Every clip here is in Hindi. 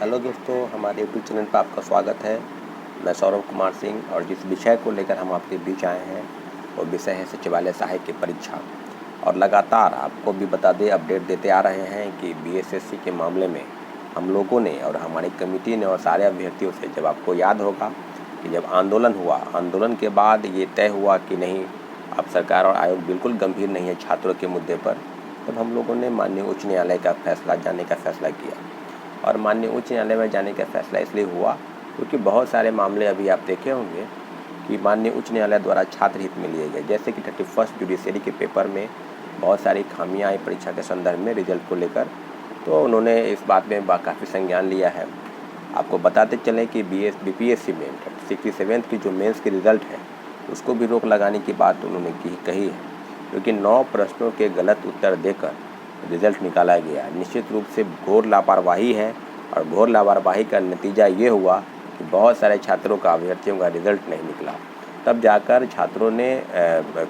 हेलो दोस्तों, हमारे यूट्यूब चैनल पर आपका स्वागत है। मैं सौरभ कुमार सिंह और जिस विषय को लेकर हम आपके बीच आए हैं वो विषय है सचिवालय सहायक की परीक्षा। और लगातार आपको भी बता दें, अपडेट देते आ रहे हैं कि बीएसएससी के मामले में हम लोगों ने और हमारी कमेटी ने और सारे अभ्यर्थियों से, जब आपको याद होगा कि जब आंदोलन हुआ, आंदोलन के बाद ये तय हुआ कि नहीं, अब सरकार और आयोग बिल्कुल गंभीर नहीं है छात्रों के मुद्दे पर, तब हम लोगों ने माननीय उच्च न्यायालय का फैसला जाने का फैसला किया। और माननीय उच्च न्यायालय में जाने का फैसला इसलिए हुआ क्योंकि बहुत सारे मामले अभी आप देखे होंगे कि माननीय उच्च न्यायालय द्वारा छात्र हित में लिए गए, जैसे कि 31st जुडिशरी के पेपर में बहुत सारी खामियां आई परीक्षा के संदर्भ में रिजल्ट को लेकर, तो उन्होंने इस बात में काफ़ी संज्ञान लिया है। आपको बताते चलें कि बीपीएससी में 67th की जो मेंस की रिज़ल्ट है उसको भी रोक लगाने की बात उन्होंने कही है, क्योंकि 9 प्रश्नों के गलत उत्तर देकर रिज़ल्ट निकाला गया। निश्चित रूप से घोर लापरवाही है और घोर लापरवाही का नतीजा ये हुआ कि बहुत सारे छात्रों का, अभ्यर्थियों का रिज़ल्ट नहीं निकला। तब जाकर छात्रों ने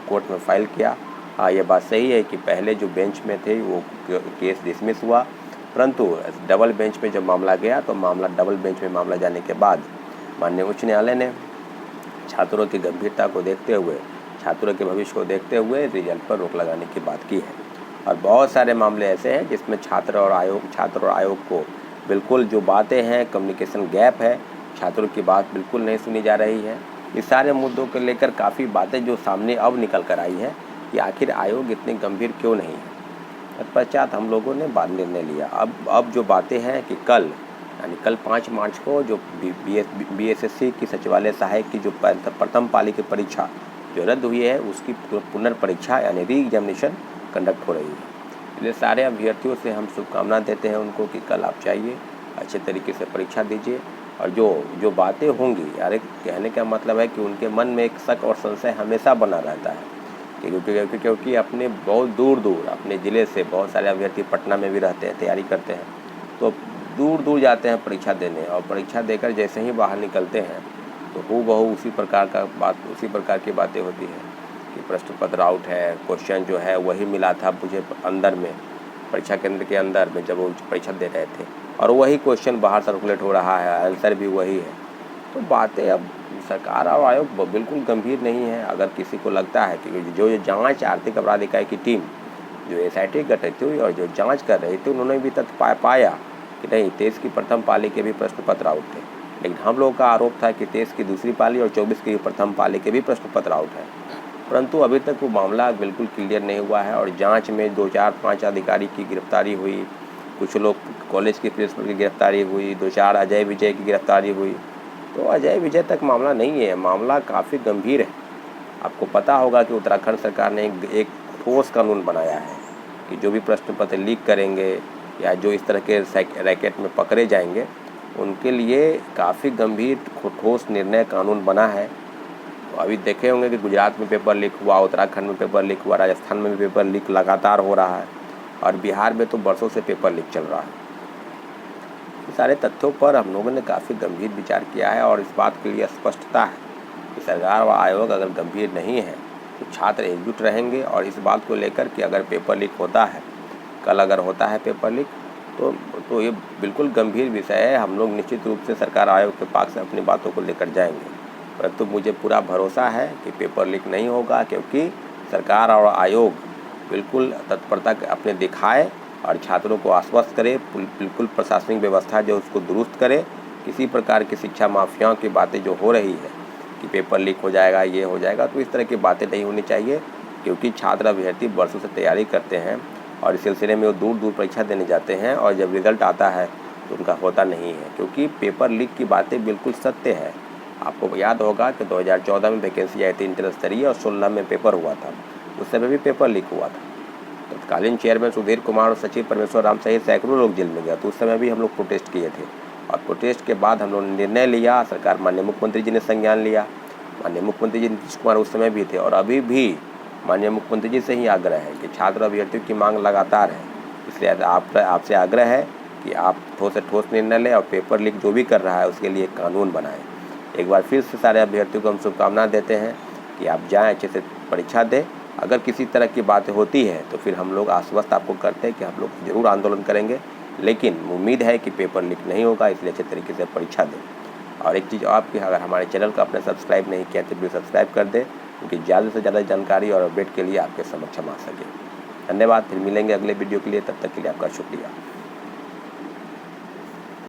कोर्ट में फाइल किया। हाँ, ये बात सही है कि पहले जो बेंच में थे वो केस डिसमिस हुआ, परंतु डबल बेंच में जब मामला गया तो डबल बेंच में मामला जाने के बाद माननीय उच्च न्यायालय ने छात्रों की गंभीरता को देखते हुए, छात्रों के भविष्य को देखते हुए रिजल्ट पर रोक लगाने की बात की है। और बहुत सारे मामले ऐसे हैं जिसमें छात्र और आयोग को बिल्कुल जो बातें हैं, कम्युनिकेशन गैप है, छात्रों की बात बिल्कुल नहीं सुनी जा रही है। इस सारे मुद्दों को लेकर काफ़ी बातें जो सामने अब निकल कर आई है कि आखिर आयोग इतने गंभीर क्यों नहीं है। तत्पश्चात हम लोगों ने बाद निर्णय लिया। अब जो बातें हैं कि कल 5 मार्च को जो बीएसएससी की सचिवालय सहायक की जो प्रथम पाली की परीक्षा जो रद्द हुई है उसकी पुनर्परीक्षा यानी री एग्जामिनेशन कंडक्ट हो रही है। इसलिए सारे अभ्यर्थियों से हम शुभकामना देते हैं उनको कि कल आप चाहिए, अच्छे तरीके से परीक्षा दीजिए। और जो बातें होंगी, यार कहने का मतलब है कि उनके मन में एक शक और संशय हमेशा बना रहता है क्योंकि अपने बहुत दूर दूर अपने ज़िले से बहुत सारे अभ्यर्थी पटना में भी रहते हैं, तैयारी करते हैं, तो दूर दूर जाते हैं परीक्षा देने, और परीक्षा देकर जैसे ही बाहर निकलते हैं तो हूबहू उसी प्रकार की बातें होती हैं कि प्रश्न पत्र आउट है, क्वेश्चन जो है वही मिला था मुझे अंदर में, परीक्षा केंद्र के अंदर में जब वो परीक्षा दे रहे थे, और वही क्वेश्चन बाहर सर्कुलेट हो रहा है, आंसर भी वही है। तो बातें अब सरकार और आयोग बिल्कुल गंभीर नहीं है। अगर किसी को लगता है कि जो जांच आर्थिक अपराध इकाई की टीम जो एसआईटी गठित हुई और जो जांच कर रही थी, उन्होंने भी तथ्य पाया कि नहीं, 23 की प्रथम पाली के भी प्रश्न पत्र आउट थे, लेकिन हम लोगों का आरोप था कि 23 की दूसरी पाली और 24 की प्रथम पाली के भी प्रश्न पत्र आउट है, परंतु अभी तक वो मामला बिल्कुल क्लियर नहीं हुआ है। और जांच में 2, 4, 5 अधिकारी की गिरफ्तारी हुई, कुछ लोग कॉलेज के प्रिंसिपल की गिरफ्तारी हुई, 2, 4 अजय विजय की गिरफ्तारी हुई। तो अजय विजय तक मामला नहीं है, मामला काफ़ी गंभीर है। आपको पता होगा कि उत्तराखंड सरकार ने एक ठोस कानून बनाया है कि जो भी प्रश्न पत्र लीक करेंगे या जो इस तरह के रैकेट में पकड़े जाएंगे उनके लिए काफ़ी गंभीर ठोस निर्णय कानून बना है। तो अभी देखे होंगे कि गुजरात में पेपर लीक हुआ, उत्तराखंड में पेपर लीक हुआ, राजस्थान में भी पेपर लीक लगातार हो रहा है, और बिहार में तो बरसों से पेपर लीक चल रहा है। सारे तथ्यों पर हम लोगों ने काफ़ी गंभीर विचार किया है और इस बात के लिए स्पष्टता है कि सरकार व आयोग अगर गंभीर नहीं है तो छात्र एकजुट रहेंगे। और इस बात को लेकर कि अगर पेपर लीक होता है, कल अगर होता है पेपर लीक, तो ये बिल्कुल गंभीर विषय है। हम लोग निश्चित रूप से सरकार आयोग के पास से अपनी बातों को लेकर जाएंगे, परंतु मुझे पूरा भरोसा है कि पेपर लीक नहीं होगा, क्योंकि सरकार और आयोग बिल्कुल तत्परता अपने दिखाए और छात्रों को आश्वस्त करे, बिल्कुल प्रशासनिक व्यवस्था जो उसको दुरुस्त करे। किसी प्रकार की शिक्षा माफियाओं की बातें जो हो रही है कि पेपर लीक हो जाएगा, ये हो जाएगा, तो इस तरह की बातें नहीं होनी चाहिए, क्योंकि छात्र अभ्यर्थी वर्षों से तैयारी करते हैं और इस सिलसिले में वो दूर दूर परीक्षा देने जाते हैं, और जब रिज़ल्ट आता है तो उनका होता नहीं है, क्योंकि पेपर लीक की बातें बिल्कुल सत्य है। आपको याद होगा कि 2014 में वैकेंसी आई थी इंटर स्तरीय और 16 में पेपर हुआ था, उस समय भी पेपर लीक हुआ था। तत्कालीन चेयरमैन सुधीर कुमार और सचिव परमेश्वर राम सहित सैकड़ों लोग जेल में गए, तो उस समय भी हम लोग प्रोटेस्ट किए थे, और प्रोटेस्ट के बाद हम लोगों ने निर्णय लिया, सरकार माननीय मुख्यमंत्री जी ने संज्ञान लिया। माननीय मुख्यमंत्री जी नीतीश कुमार उस समय भी थे, और अभी भी माननीय मुख्यमंत्री जी से ही आग्रह है कि छात्र अभ्यर्थियों की मांग लगातार है, इसलिए आपसे आग्रह है कि आप ठोस से ठोस निर्णय लें और पेपर लीक जो भी कर रहा है उसके लिए कानून बनाएं। एक बार फिर से सारे अभ्यर्थियों को हम शुभकामना देते हैं कि आप जाएं, अच्छे से परीक्षा दें। अगर किसी तरह की बातें होती है तो फिर हम लोग आश्वस्त आपको करते हैं कि हम लोग ज़रूर आंदोलन करेंगे, लेकिन उम्मीद है कि पेपर लीक नहीं होगा, इसलिए अच्छे तरीके से परीक्षा दें। और एक चीज़ आपकी, अगर हमारे चैनल को आपने सब्सक्राइब नहीं किया तो प्लीज़ सब्सक्राइब कर दें, क्योंकि ज़्यादा से ज़्यादा जानकारी और अपडेट के लिए आपके समक्ष हम आ सके। धन्यवाद। फिर मिलेंगे अगले वीडियो के लिए, तब तक के लिए आपका शुक्रिया।